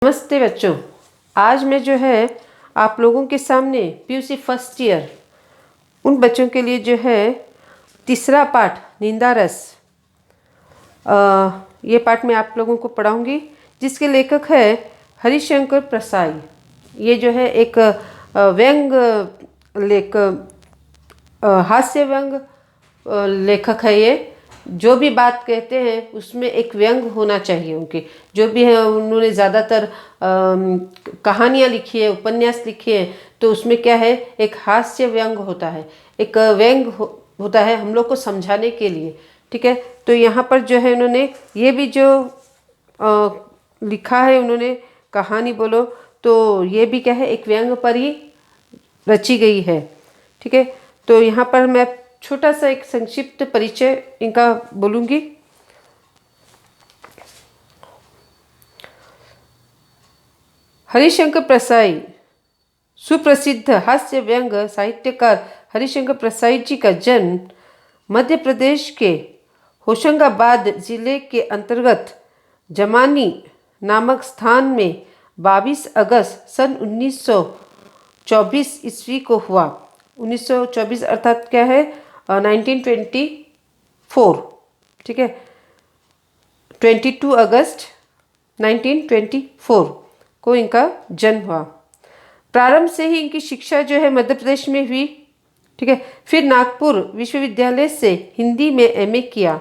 नमस्ते बच्चों। आज मैं जो है आप लोगों के सामने पीयूसी फर्स्ट ईयर उन बच्चों के लिए जो है तीसरा पाठ निंदा रस, ये पाठ मैं आप लोगों को पढ़ाऊंगी, जिसके लेखक है हरिशंकर प्रसाई। ये जो है एक व्यंग हास्य व्यंग लेखक है। ये जो भी बात कहते हैं उसमें एक व्यंग होना चाहिए। उनके जो भी है, उन्होंने ज़्यादातर कहानियाँ लिखी है, उपन्यास लिखे हैं, तो उसमें क्या है, एक हास्य व्यंग होता है, एक व्यंग होता है हम लोग को समझाने के लिए। ठीक है, तो यहाँ पर जो है उन्होंने ये भी जो लिखा है, उन्होंने कहानी बोलो तो ये भी क्या है, एक व्यंग पर ही रची गई है। ठीक है, तो यहाँ पर मैं छोटा सा एक संक्षिप्त परिचय इनका बोलूँगी। हरिशंकर प्रसाई सुप्रसिद्ध हास्य व्यंग साहित्यकार हरिशंकर प्रसाई जी का जन्म मध्य प्रदेश के होशंगाबाद जिले के अंतर्गत जमानी नामक स्थान में 22 अगस्त सन 1924 ईस्वी को हुआ। 1924 अर्थात क्या है, 1924। ठीक है, 22 अगस्त 1924 को इनका जन्म हुआ। प्रारंभ से ही इनकी शिक्षा जो है मध्य प्रदेश में हुई। ठीक है, फिर नागपुर विश्वविद्यालय से हिंदी में एमए किया।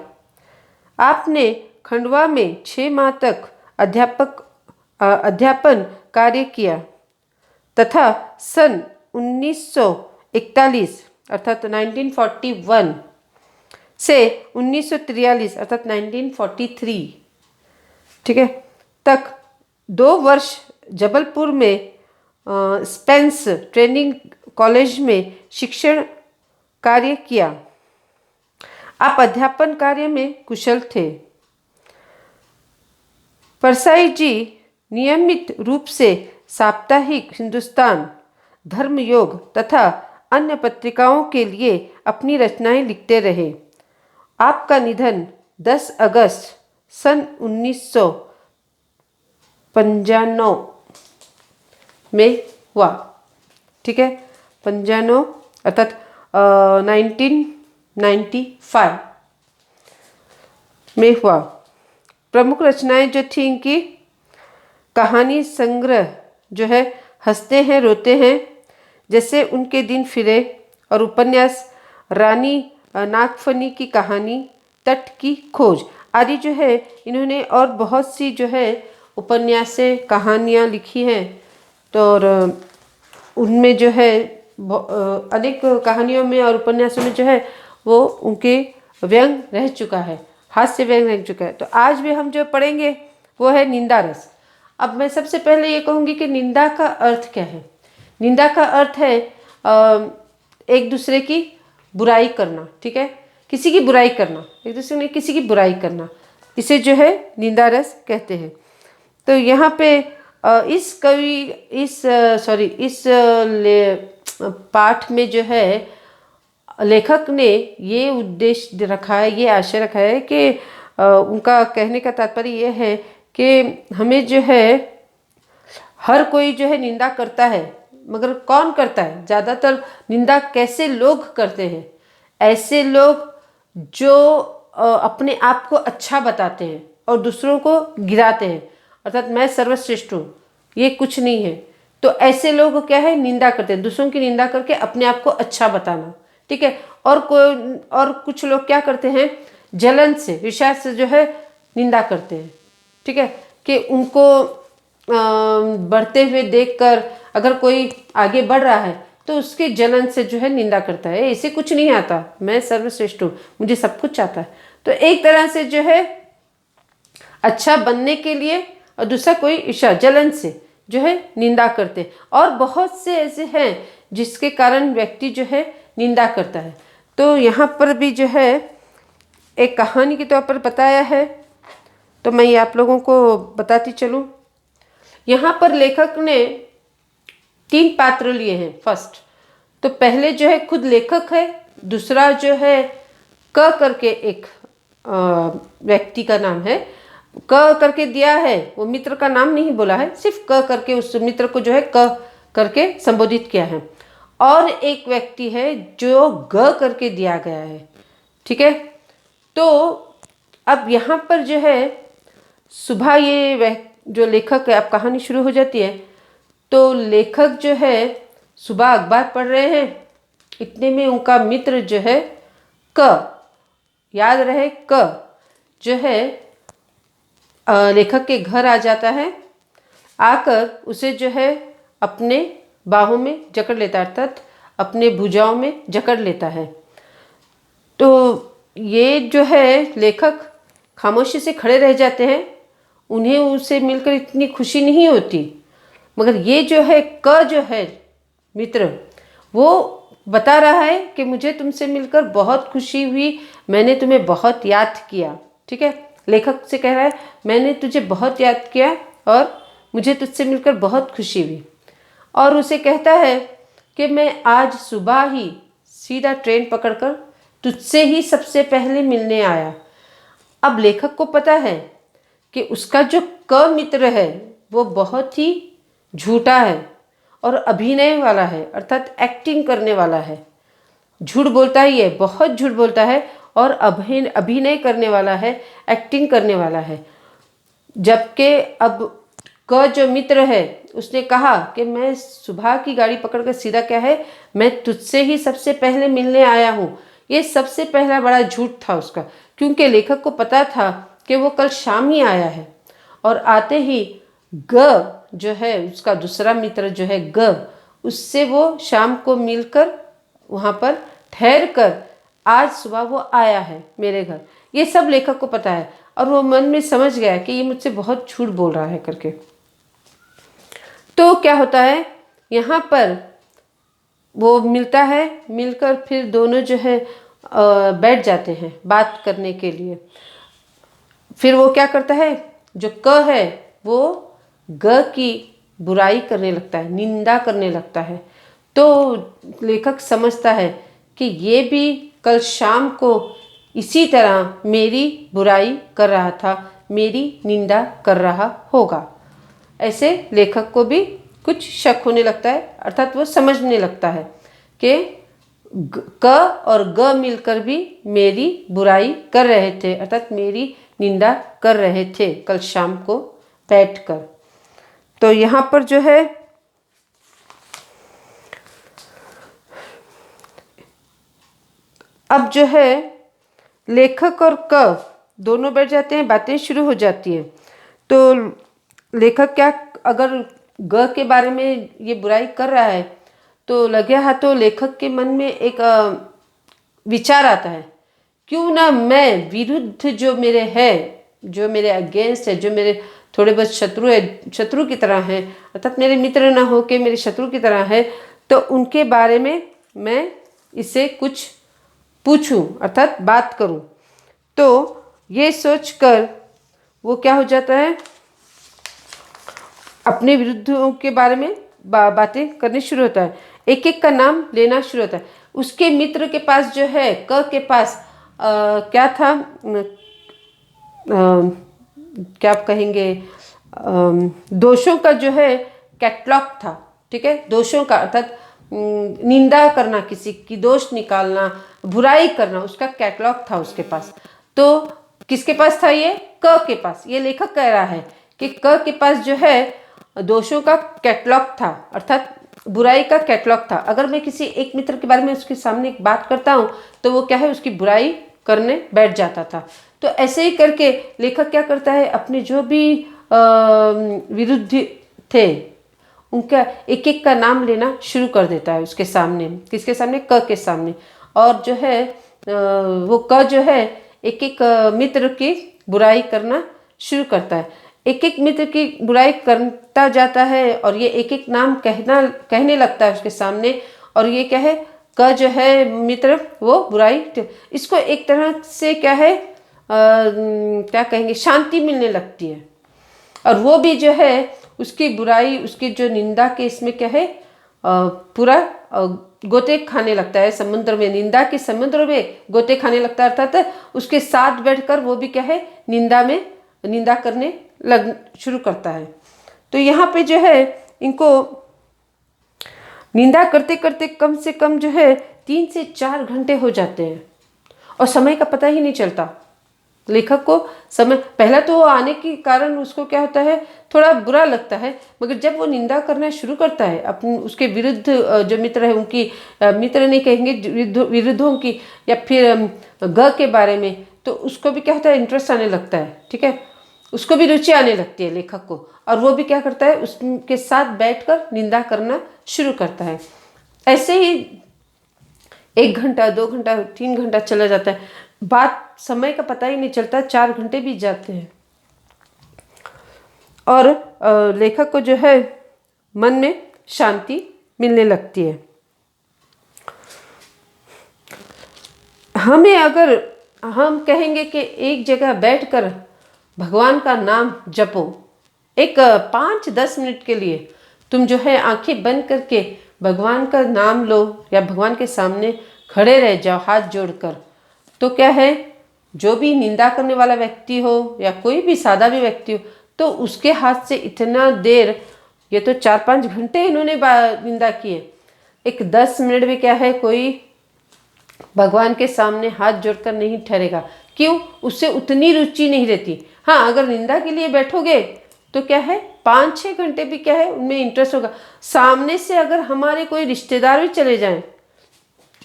आपने खंडवा में 6 माह तक अध्यापन कार्य किया तथा सन 1941 अर्थात 1941 से 1943 अर्थात 1943, ठीक है, तक 2 वर्ष जबलपुर में स्पेंस ट्रेनिंग कॉलेज में शिक्षण कार्य किया। आप अध्यापन कार्य में कुशल थे। परसाई जी नियमित रूप से साप्ताहिक हिंदुस्तान, धर्मयोग तथा अन्य पत्रिकाओं के लिए अपनी रचनाएं लिखते रहे। आपका निधन 10 अगस्त सन 1995 में हुआ। ठीक है, 95 अर्थात 1995 में हुआ। प्रमुख रचनाएं जो थी इनकी, कहानी संग्रह जो है हंसते हैं रोते हैं, जैसे उनके दिन फिरे, और उपन्यास रानी नागफनी की कहानी, तट की खोज आदि जो है इन्होंने और बहुत सी जो है उपन्यासें कहानियाँ लिखी हैं। तो और उनमें जो है अनेक कहानियों में और उपन्यासों में जो है वो उनके व्यंग रह चुका है, हास्य व्यंग रह चुका है। तो आज भी हम जो पढ़ेंगे वो है निंदा रस। अब मैं सबसे पहले ये कहूँगी कि निंदा का अर्थ क्या है। निंदा का अर्थ है एक दूसरे की बुराई करना। ठीक है, किसी की बुराई करना, एक दूसरे ने किसी की बुराई करना, इसे जो है निंदा रस कहते हैं। तो यहाँ पे इस पाठ में जो है लेखक ने ये उद्देश्य रखा है, ये आशय रखा है कि उनका कहने का तात्पर्य ये है कि हमें जो है हर कोई जो है निंदा करता है, मगर कौन करता है? ज़्यादातर निंदा कैसे लोग करते हैं? ऐसे लोग जो अपने आप को अच्छा बताते हैं और दूसरों को गिराते हैं, अर्थात मैं सर्वश्रेष्ठ हूँ, ये कुछ नहीं है। तो ऐसे लोग क्या है, निंदा करते हैं, दूसरों की निंदा करके अपने आप को अच्छा बताना। ठीक है, और कुछ लोग क्या करते हैं, जलन से, विषाद से जो है निंदा करते हैं। ठीक है, कि उनको बढ़ते हुए देखकर अगर कोई आगे बढ़ रहा है तो उसके जलन से जो है निंदा करता है, इसे कुछ नहीं आता, मैं सर्वश्रेष्ठ हूँ, मुझे सब कुछ आता है। तो एक तरह से जो है अच्छा बनने के लिए, और दूसरा कोई ईर्ष्या जलन से जो है निंदा करते। और बहुत से ऐसे हैं जिसके कारण व्यक्ति जो है निंदा करता है। तो यहाँ पर भी जो है एक कहानी के तौर पर बताया है, तो मैं ये आप लोगों को बताती चलूँ। यहाँ पर लेखक ने 3 पात्र लिए हैं। फर्स्ट तो पहले जो है खुद लेखक है, दूसरा जो है क करके एक व्यक्ति का नाम है, क करके दिया है, वो मित्र का नाम नहीं बोला है, सिर्फ क करके उस मित्र को जो है क करके संबोधित किया है। और एक व्यक्ति है जो ग करके दिया गया है, ठीक है। तो अब यहाँ पर जो है सुबह ये वह जो लेखक है, अब कहानी शुरू हो जाती है। तो लेखक जो है सुबह अखबार पढ़ रहे हैं, इतने में उनका मित्र जो है क, याद रहे क, जो है लेखक के घर आ जाता है। आकर उसे जो है अपने बाहों में जकड़ लेता है, अर्थात अपने भुजाओं में जकड़ लेता है। तो ये जो है लेखक खामोशी से खड़े रह जाते हैं, उन्हें उसे मिलकर इतनी खुशी नहीं होती। मगर ये जो है क जो है मित्र, वो बता रहा है कि मुझे तुमसे मिलकर बहुत खुशी हुई, मैंने तुम्हें बहुत याद किया, ठीक है। लेखक से कह रहा है मैंने तुझे बहुत याद किया और मुझे तुझसे मिलकर बहुत खुशी हुई। और उसे कहता है कि मैं आज सुबह ही सीधा ट्रेन पकड़कर तुझसे ही सबसे पहले मिलने आया। अब लेखक को पता है कि उसका जो क मित्र है वो बहुत ही झूठा है और अभिनय वाला है, अर्थात एक्टिंग करने वाला है। झूठ बोलता ही है, बहुत झूठ बोलता है और अभिनय करने वाला है, एक्टिंग करने वाला है। जबकि अब क जो मित्र है उसने कहा कि मैं सुबह की गाड़ी पकड़कर सीधा क्या है, मैं तुझसे ही सबसे पहले मिलने आया हूँ। ये सबसे पहला बड़ा झूठ था उसका, क्योंकि लेखक को पता था कि वो कल शाम ही आया है। और आते ही ग जो है उसका दूसरा मित्र जो है ग, उससे वो शाम को मिलकर वहाँ पर ठहर कर आज सुबह वो आया है मेरे घर। ये सब लेखक को पता है और वो मन में समझ गया कि ये मुझसे बहुत झूठ बोल रहा है करके। तो क्या होता है यहाँ पर, वो मिलता है, मिलकर फिर दोनों जो है बैठ जाते हैं बात करने के लिए। फिर वो क्या करता है, जो क है वो ग की बुराई करने लगता है, निंदा करने लगता है। तो लेखक समझता है कि ये भी कल शाम को इसी तरह मेरी बुराई कर रहा था, मेरी निंदा कर रहा होगा। ऐसे लेखक को भी कुछ शक होने लगता है, अर्थात वो समझने लगता है कि क और ग मिलकर भी मेरी बुराई कर रहे थे, अर्थात मेरी निंदा कर रहे थे कल शाम को बैठकर। तो यहाँ पर जो है अब जो है लेखक और क दोनों बैठ जाते हैं, बातें शुरू हो जाती हैं। तो लेखक क्या, अगर ग के बारे में ये बुराई कर रहा है तो लगे हाथों लेखक के मन में एक विचार आता है, क्यों ना मैं विरुद्ध जो मेरे है, जो मेरे अगेंस्ट है, जो मेरे थोड़े बहुत शत्रु है, शत्रु की तरह है, अर्थात मेरे मित्र ना हो के मेरे शत्रु की तरह है, तो उनके बारे में मैं इससे कुछ पूछूं, अर्थात बात करूं। तो ये सोचकर वो क्या हो जाता है, अपने विरुद्धों के बारे में बातें करनी शुरू होता है, एक एक का नाम लेना शुरू होता है। उसके मित्र के पास जो है, क के पास क्या था, क्या आप कहेंगे, दोषों का जो है कैटलॉग था, ठीक है। दोषों का अर्थात निंदा करना, किसी की दोष निकालना, बुराई करना, उसका कैटलॉग था उसके पास। तो किसके पास था ये, क के पास। ये लेखक कह रहा है कि क के पास जो है दोषों का कैटलॉग था, अर्थात बुराई का कैटलॉग था। अगर मैं किसी एक मित्र के बारे में उसके सामने एक बात करता हूँ तो वो क्या है, उसकी बुराई करने बैठ जाता था। तो ऐसे ही करके लेखक क्या करता है, अपने जो भी विरुद्ध थे उनका एक एक का नाम लेना शुरू कर देता है उसके सामने। किसके सामने, क के सामने। और जो है वो क जो है एक एक मित्र की बुराई करना शुरू करता है, एक एक मित्र की बुराई करता जाता है और ये एक एक नाम कहने लगता है उसके सामने। और ये क्या है, क जो है मित्र वो बुराई, इसको एक तरह से क्या है, क्या कहेंगे, शांति मिलने लगती है। और वो भी जो है उसकी बुराई, उसकी जो निंदा के इसमें क्या है, पूरा गोते खाने लगता है समुद्र में, निंदा के समुद्र में गोते खाने लगता है। अर्थात उसके साथ बैठकर वो भी क्या है, निंदा में निंदा करने लग शुरू करता है। तो यहाँ पे जो है इनको निंदा करते करते कम से कम जो है 3 से 4 घंटे हो जाते हैं और समय का पता ही नहीं चलता। लेखक को समय, पहला तो आने के कारण उसको क्या होता है, थोड़ा बुरा लगता है, मगर जब वो निंदा करना शुरू करता है अपने उसके विरुद्ध जो मित्र है उनकी, मित्र नहीं कहेंगे, विरुद्धों की या फिर ग के बारे में, तो उसको भी क्या होता है, इंटरेस्ट आने लगता है। ठीक है, उसको भी रुचि आने लगती है लेखक को, और वो भी क्या करता है, उसके साथ बैठकर निंदा करना शुरू करता है। ऐसे ही 1 घंटा, 2 घंटा, 3 घंटा चला जाता है, बात समय का पता ही नहीं चलता, 4 घंटे बीत जाते हैं और लेखक को जो है मन में शांति मिलने लगती है। हमें अगर हम कहेंगे कि एक जगह बैठकर भगवान का नाम जपो, एक 5-10 मिनट के लिए तुम जो है आंखें बंद करके भगवान का नाम लो या भगवान के सामने खड़े रह जाओ हाथ जोड़कर, तो क्या है, जो भी निंदा करने वाला व्यक्ति हो या कोई भी सादा भी व्यक्ति हो, तो उसके हाथ से इतना देर, ये तो 4-5 घंटे इन्होंने निंदा की है, एक 10 मिनट भी क्या है, कोई भगवान के सामने हाथ जोड़कर नहीं ठहरेगा। क्यों? उससे उतनी रुचि नहीं रहती। हाँ, अगर निंदा के लिए बैठोगे तो क्या है, 5-6 घंटे भी क्या है, उनमें इंटरेस्ट होगा। सामने से अगर हमारे कोई रिश्तेदार भी चले जाएं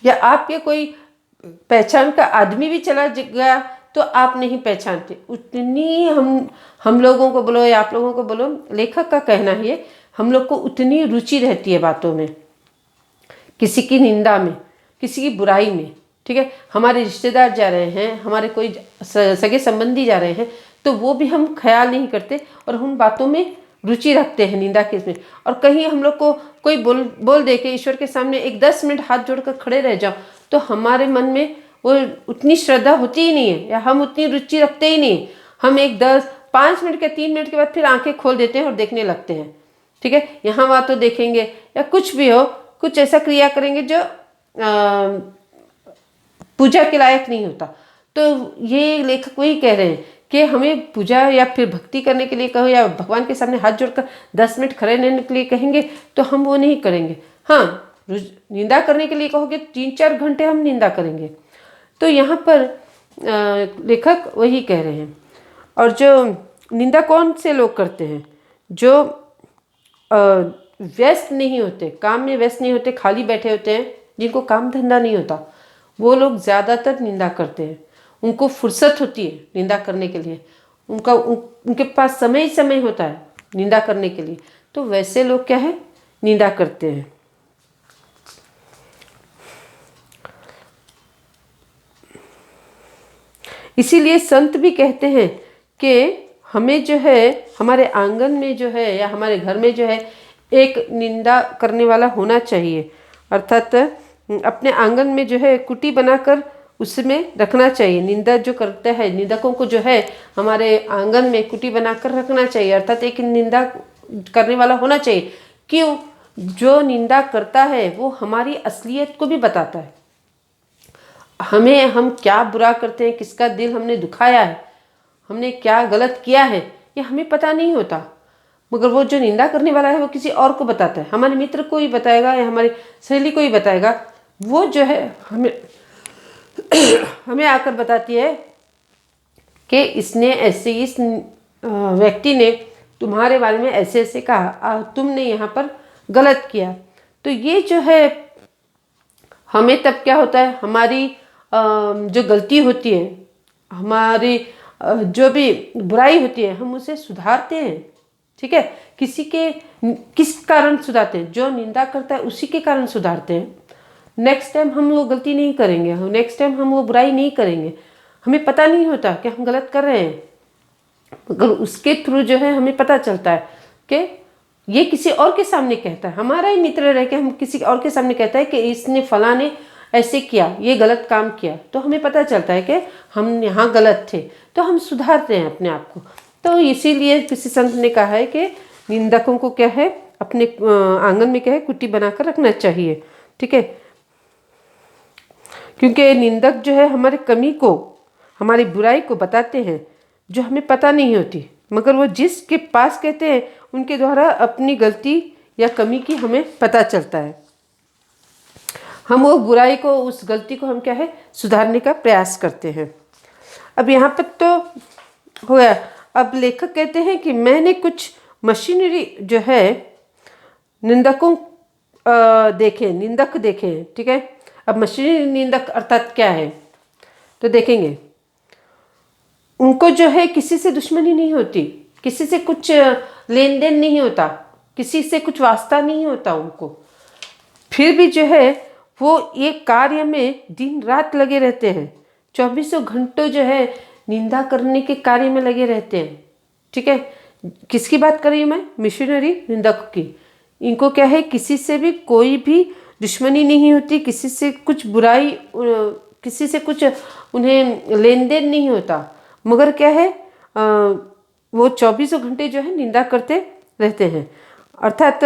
या आपके कोई पहचान का आदमी भी चला गया तो आप नहीं पहचानते, उतनी हम लोगों को बोलो या आप लोगों को बोलो, लेखक का कहना है, हम लोग को उतनी रुचि रहती है बातों में, किसी की निंदा में, किसी की बुराई में। ठीक है, हमारे रिश्तेदार जा रहे हैं, हमारे कोई सगे संबंधी जा रहे हैं, तो वो भी हम ख्याल नहीं करते और हम बातों में रुचि रखते हैं निंदा के इसमें। और कहीं हम लोग को कोई बोल दे के ईश्वर के सामने एक 10 मिनट हाथ जोड़कर खड़े रह जाओ, तो हमारे मन में वो उतनी श्रद्धा होती ही नहीं है या हम उतनी रुचि रखते ही नहीं। हम एक 5 मिनट के 3 मिनट के बाद फिर आंखें खोल देते हैं और देखने लगते हैं। ठीक है, यहाँ वहाँ तो देखेंगे या कुछ भी हो, कुछ ऐसा क्रिया करेंगे जो पूजा के लायक नहीं होता। तो ये लेखक वही कह रहे हैं कि हमें पूजा या फिर भक्ति करने के लिए कहो या भगवान के सामने हाथ जोड़कर 10 मिनट खड़े रहने के लिए कहेंगे तो हम वो नहीं करेंगे। हाँ, निंदा करने के लिए कहोगे 3-4 घंटे हम निंदा करेंगे। तो यहाँ पर लेखक वही कह रहे हैं। और जो निंदा कौन से लोग करते हैं, जो व्यस्त नहीं होते, काम में व्यस्त नहीं होते, खाली बैठे होते हैं, जिनको काम धंधा नहीं होता, वो लोग ज़्यादातर निंदा करते हैं। उनको फुर्सत होती है निंदा करने के लिए, उनके पास समय ही समय होता है निंदा करने के लिए, तो वैसे लोग क्या है, निंदा करते हैं। इसीलिए संत भी कहते हैं कि हमें जो है हमारे आंगन में जो है या हमारे घर में जो है एक निंदा करने वाला होना चाहिए, अर्थात अपने आंगन में जो है कुटी बनाकर उसमें रखना चाहिए। निंदा जो करते हैं, निंदकों को जो है हमारे आंगन में कुटी बनाकर रखना चाहिए, अर्थात एक निंदा करने वाला होना चाहिए। क्यों? जो निंदा करता है वो हमारी असलियत को भी बताता है, हमें हम क्या बुरा करते हैं, किसका दिल हमने दुखाया है, हमने क्या गलत किया है, ये हमें पता नहीं होता। मगर वो जो निंदा करने वाला है वो किसी और को बताता है, हमारे मित्र को ही बताएगा या हमारी सहेली को ही बताएगा। वो जो है हमें आकर बताती है कि इसने ऐसे, इस व्यक्ति ने तुम्हारे बारे में ऐसे ऐसे कहा, तुमने यहाँ पर गलत किया। तो ये जो है हमें तब क्या होता है, हमारी जो गलती होती है, हमारी जो भी बुराई होती है, हम उसे सुधारते हैं। ठीक है, किस कारण सुधारते हैं? जो निंदा करता है उसी के कारण सुधारते हैं। नेक्स्ट टाइम हम वो गलती नहीं करेंगे, नेक्स्ट टाइम हम वो बुराई नहीं करेंगे। हमें पता नहीं होता कि हम गलत कर रहे हैं, मगर उसके थ्रू जो है हमें पता चलता है कि ये किसी और के सामने कहता है, हमारा ही मित्र रह के हम किसी और के सामने कहता है कि इसने फला ने ऐसे किया, ये गलत काम किया, तो हमें पता चलता है कि हम यहाँ गलत थे, तो हम सुधारते हैं अपने आप को। तो इसीलिए किसी संत ने कहा है कि निंदकों को क्या है, अपने आंगन में क्या है, कुटी बनाकर रखना चाहिए। ठीक है, क्योंकि निंदक जो है हमारी कमी को, हमारी बुराई को बताते हैं, जो हमें पता नहीं होती, मगर वो जिसके पास कहते हैं उनके द्वारा अपनी गलती या कमी की हमें पता चलता है। हम वो बुराई को, उस गलती को हम क्या है सुधारने का प्रयास करते हैं। अब यहाँ पर तो हो गया। अब लेखक कहते हैं कि मैंने कुछ मशीनरी जो है निंदकों निंदक देखे हैं। ठीक है, अब मशीनरी निंदक अर्थात क्या है तो देखेंगे। उनको जो है किसी से दुश्मनी नहीं होती, किसी से कुछ लेन देन नहीं होता, किसी से कुछ वास्ता नहीं होता उनको, फिर भी जो है वो ये कार्य में दिन रात लगे रहते हैं। 24 घंटों जो है निंदा करने के कार्य में लगे रहते हैं। ठीक है, किसकी बात कर रही हूँ मैं? मिशनरी निंदक की। इनको क्या है किसी से भी कोई भी दुश्मनी नहीं होती, किसी से कुछ बुराई, किसी से कुछ उन्हें लेन देन नहीं होता, मगर क्या है वो 24 घंटे जो है निंदा करते रहते हैं। अर्थात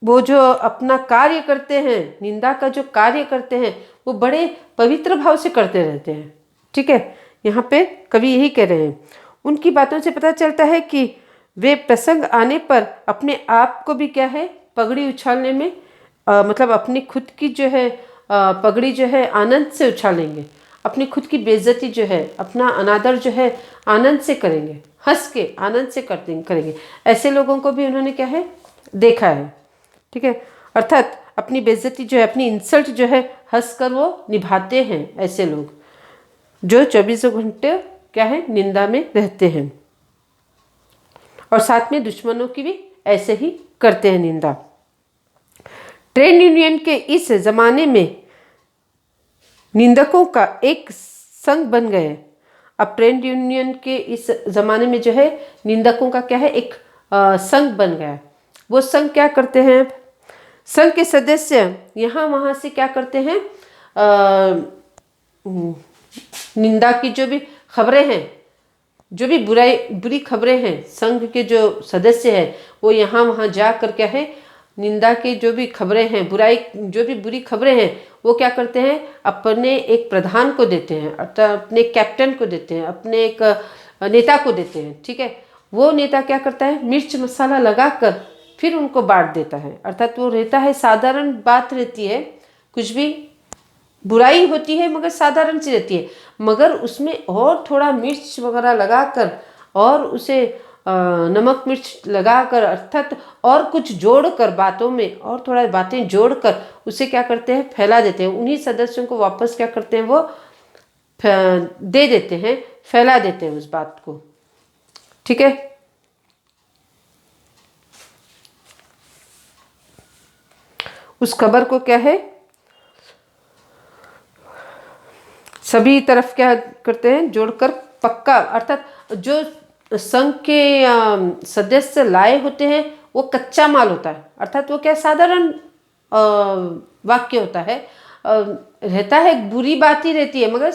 वो जो अपना कार्य करते हैं, निंदा का जो कार्य करते हैं वो बड़े पवित्र भाव से करते रहते हैं। ठीक है, यहाँ पे कवि यही कह रहे हैं। उनकी बातों से पता चलता है कि वे प्रसंग आने पर अपने आप को भी क्या है पगड़ी उछालने में मतलब अपनी खुद की जो है पगड़ी जो है आनंद से उछालेंगे, अपनी खुद की बेइज्जती जो है, अपना अनादर जो है आनंद से करेंगे, हंस के आनंद से करेंगे। ऐसे लोगों को भी उन्होंने क्या है देखा है। ठीक है, अर्थात अपनी बेइज्जती जो है, अपनी इंसल्ट जो है हंस कर वो निभाते हैं। ऐसे लोग जो 24 घंटे क्या है निंदा में रहते हैं, और साथ में दुश्मनों की भी ऐसे ही करते हैं निंदा। ट्रेड यूनियन के इस जमाने में निंदकों का एक संघ बन गए। अब ट्रेड यूनियन के इस जमाने में जो है निंदकों का क्या है एक संघ बन गया। वो संघ क्या करते हैं? संघ के सदस्य यहाँ वहाँ से क्या करते हैं, निंदा की जो भी खबरें हैं, जो भी बुरी खबरें हैं, संघ के जो सदस्य हैं वो यहाँ वहाँ जा कर क्या है निंदा की जो भी खबरें हैं, बुराई जो भी बुरी खबरें हैं वो क्या करते हैं अपने एक प्रधान को देते हैं, अर्थात अपने कैप्टन को देते हैं, अपने एक नेता को देते हैं। ठीक है, वो नेता क्या करता है मिर्च मसाला लगाकर फिर उनको बांट देता है। अर्थात वो रहता है साधारण बात रहती है, कुछ भी बुराई होती है मगर साधारण सी रहती है, मगर उसमें और थोड़ा मिर्च वगैरह लगाकर और उसे नमक मिर्च लगाकर अर्थात और कुछ जोड़कर बातों में और थोड़ा बातें जोड़कर उसे क्या करते हैं फैला देते हैं। उन्हीं सदस्यों को वापस क्या करते हैं वो दे देते हैं, फैला देते हैं उस बात को। ठीक है, उस खबर को क्या है सभी तरफ क्या करते हैं जोड़कर पक्का, अर्थात जो संघ के सदस्य लाए होते हैं वो कच्चा माल होता है, अर्थात वो क्या साधारण वाक्य होता है, रहता है बुरी बात ही रहती है मगर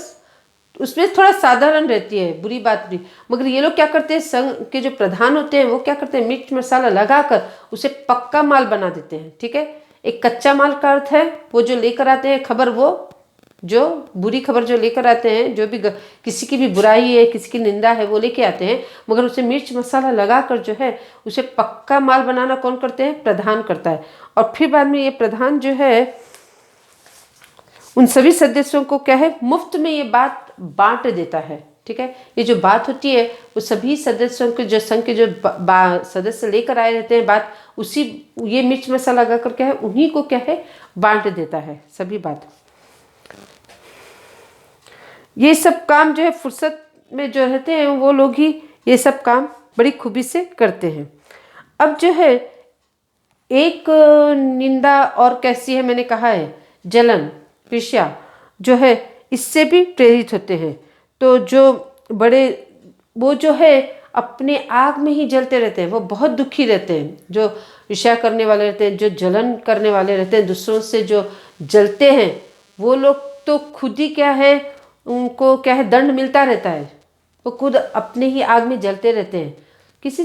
उसमें थोड़ा साधारण रहती है बुरी बात भी। मगर ये लोग क्या करते हैं संघ के जो प्रधान होते हैं वो क्या करते हैं मिर्च मसाला लगाकर उसे पक्का माल बना देते हैं। ठीक है, एक कच्चा माल का अर्थ है वो जो लेकर आते हैं खबर, वो जो बुरी खबर जो लेकर आते हैं, जो भी किसी की भी बुराई है, किसी की निंदा है वो लेके आते हैं, मगर उसे मिर्च मसाला लगाकर जो है उसे पक्का माल बनाना कौन करते हैं? प्रधान करता है। और फिर बाद में ये प्रधान जो है उन सभी सदस्यों को क्या है मुफ्त में ये बात बांट देता है। ठीक है, ये जो बात होती है वो सभी सदस्यों के जो संघ के जो सदस्य लेकर आए रहते हैं बात, उसी ये मिर्च मसाला लगाकर क्या है उन्हीं को क्या है बांट देता है सभी बात। ये सब काम जो है फुर्सत में जो रहते हैं वो लोग ही ये सब काम बड़ी खूबी से करते हैं। अब जो है एक निंदा और कैसी है, मैंने कहा है जलन ईर्ष्या जो है इससे भी प्रेरित होते हैं। तो जो बड़े वो जो है अपने आग में ही जलते रहते हैं, वो बहुत दुखी रहते हैं। जो ईर्ष्या करने वाले रहते हैं, जो जलन करने वाले रहते हैं, दूसरों से जो जलते हैं वो लोग तो खुद ही क्या है उनको क्या है दंड मिलता रहता है, वो खुद अपने ही आग में जलते रहते हैं। किसी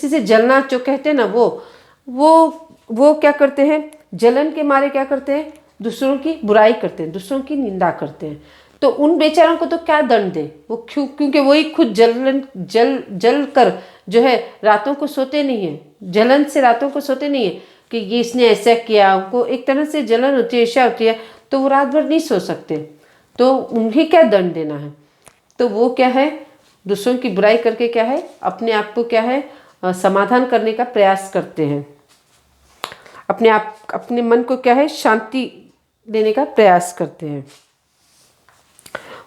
से जलना जो कहते हैं ना वो क्या करते हैं जलन के मारे क्या करते हैं दूसरों की बुराई करते हैं, दूसरों की निंदा करते हैं। तो उन बेचारों को तो क्या दंड दे, वो क्योंकि वही खुद जल कर जो है रातों को सोते नहीं है, जलन से रातों को सोते नहीं है कि ये इसने ऐसा किया, उनको एक तरह से जलन होती है, ईर्ष्या होती है, तो वो रात भर नहीं सो सकते। तो उन्हें क्या दंड देना है? तो वो क्या है, दूसरों की बुराई करके क्या है, अपने आप को क्या है समाधान करने का प्रयास करते हैं, अपने मन को क्या है शांति देने का प्रयास करते हैं।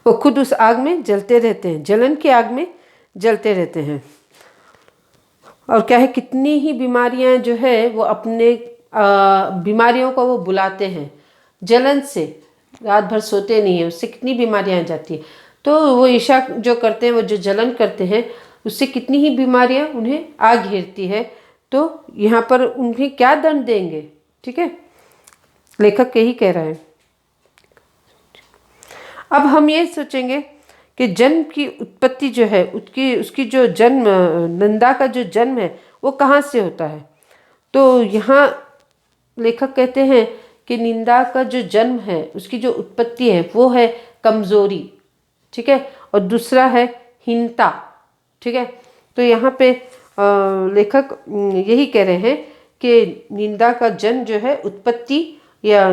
वो खुद उस आग में जलते रहते हैं, जलन की आग में जलते रहते हैं। और क्या है, कितनी ही बीमारियां जो है वो अपने बीमारियों को वो बुलाते हैं, जलन से रात भर सोते नहीं है, उससे कितनी बीमारियां आ जाती है। तो वो ईर्ष्या जो करते हैं, वो जो जलन करते हैं, उससे कितनी ही बीमारियां उन्हें आ घेरती है। तो यहाँ पर उन्हें क्या दंड देंगे? ठीक है, लेखक यही कह रहा है। अब हम ये सोचेंगे कि जन्म की उत्पत्ति जो है, उसकी जो जन्म, निंदा का जो जन्म है वो कहाँ से होता है? तो यहाँ लेखक कहते हैं कि निंदा का जो जन्म है, उसकी जो उत्पत्ति है वो है कमजोरी, ठीक है, और दूसरा है हीनता, ठीक है। तो यहाँ पे लेखक यही कह रहे हैं कि निंदा का जन्म जो है, उत्पत्ति या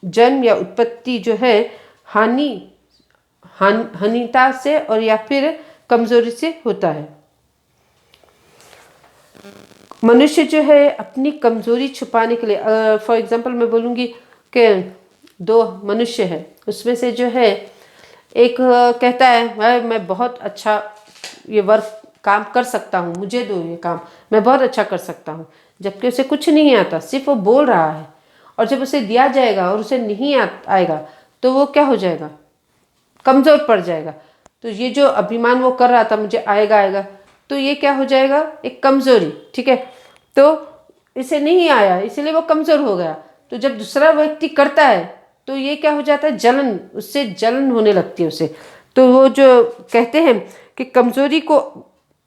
जन्म या उत्पत्ति जो है हानिता से और या फिर कमजोरी से होता है। मनुष्य जो है अपनी कमजोरी छुपाने के लिए, फॉर एग्जांपल मैं बोलूँगी कि दो मनुष्य है, उसमें से जो है एक कहता है मैं बहुत अच्छा ये वर्क काम कर सकता हूँ, मुझे दो ये काम, मैं बहुत अच्छा कर सकता हूँ, जबकि उसे कुछ नहीं आता, सिर्फ वो बोल रहा है। और जब उसे दिया जाएगा और उसे नहीं आएगा तो वो क्या हो जाएगा, कमज़ोर पड़ जाएगा। तो ये जो अभिमान वो कर रहा था मुझे आएगा, तो ये क्या हो जाएगा, एक कमज़ोरी, ठीक है। तो इसे नहीं आया इसलिए वो कमज़ोर हो गया। तो जब दूसरा व्यक्ति करता है तो ये क्या हो जाता है, जलन, उससे जलन होने लगती है उसे। तो वो जो कहते हैं कि कमज़ोरी को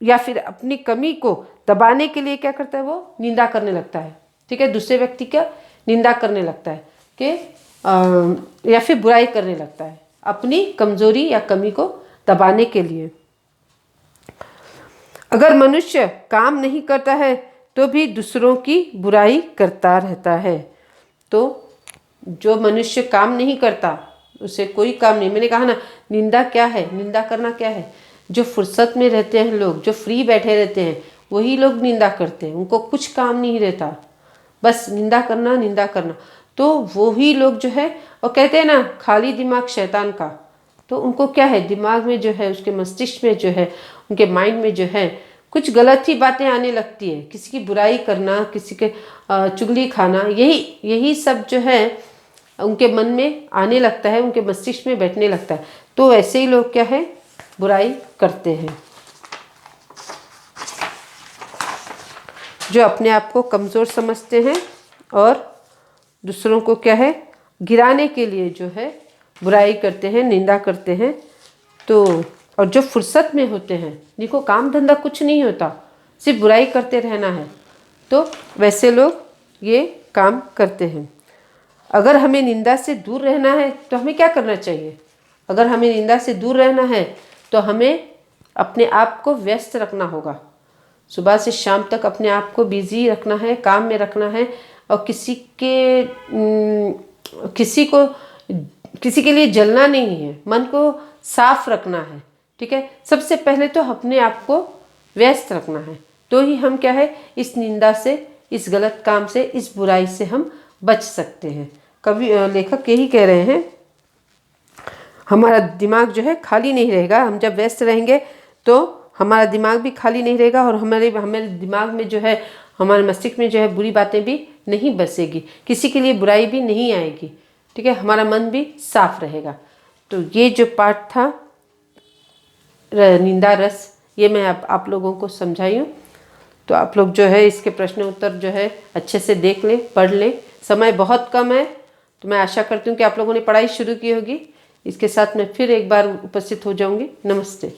या फिर अपनी कमी को दबाने के लिए क्या करता है, वो निंदा करने लगता है, ठीक है, दूसरे व्यक्ति का निंदा करने लगता है कि या फिर बुराई करने लगता है अपनी कमजोरी या कमी को दबाने के लिए। अगर मनुष्य काम नहीं करता है तो भी दूसरों की बुराई करता रहता है। तो जो मनुष्य काम नहीं करता उसे कोई काम नहीं, मैंने कहा ना निंदा क्या है, निंदा करना क्या है, जो फुर्सत में रहते हैं लोग, जो फ्री बैठे रहते हैं, वही लोग निंदा करते हैं, उनको कुछ काम नहीं रहता, बस निंदा करना निंदा करना। तो वही लोग जो है, और कहते हैं ना खाली दिमाग शैतान का, तो उनको क्या है, दिमाग में जो है, उसके मस्तिष्क में जो है, उनके माइंड में जो है कुछ गलत ही बातें आने लगती है, किसी की बुराई करना, किसी के चुगली खाना, यही सब जो है उनके मन में आने लगता है, उनके मस्तिष्क में बैठने लगता है। तो ऐसे ही लोग क्या है, बुराई करते हैं, जो अपने आप को कमज़ोर समझते हैं और दूसरों को क्या है गिराने के लिए जो है बुराई करते हैं, निंदा करते हैं। तो और जो फुर्सत में होते हैं, जिनको काम धंधा कुछ नहीं होता, सिर्फ बुराई करते रहना है, तो वैसे लोग ये काम करते हैं। अगर हमें निंदा से दूर रहना है तो हमें क्या करना चाहिए? अगर हमें निंदा से दूर रहना है तो हमें अपने आप को व्यस्त रखना होगा, सुबह से शाम तक अपने आप को बिजी रखना है, काम में रखना है, और किसी के लिए जलना नहीं है, मन को साफ रखना है, ठीक है। सबसे पहले तो अपने आप को व्यस्त रखना है, तो ही हम क्या है इस निंदा से, इस गलत काम से, इस बुराई से हम बच सकते हैं। कवि लेखक यही कह रहे हैं, हमारा दिमाग जो है खाली नहीं रहेगा, हम जब व्यस्त रहेंगे तो हमारा दिमाग भी खाली नहीं रहेगा, और हमारे दिमाग में जो है, हमारे मस्तिष्क में जो है बुरी बातें भी नहीं बसेगी, किसी के लिए बुराई भी नहीं आएगी, ठीक है, हमारा मन भी साफ रहेगा। तो ये जो पाठ था निंदा रस, ये मैं आप लोगों को समझाई हूँ। तो आप लोग जो है इसके प्रश्न उत्तर जो है अच्छे से देख लें, पढ़ लें। समय बहुत कम है, तो मैं आशा करती हूँ कि आप लोगों ने पढ़ाई शुरू की होगी। इसके साथ मैं फिर एक बार उपस्थित हो जाऊँगी। नमस्ते।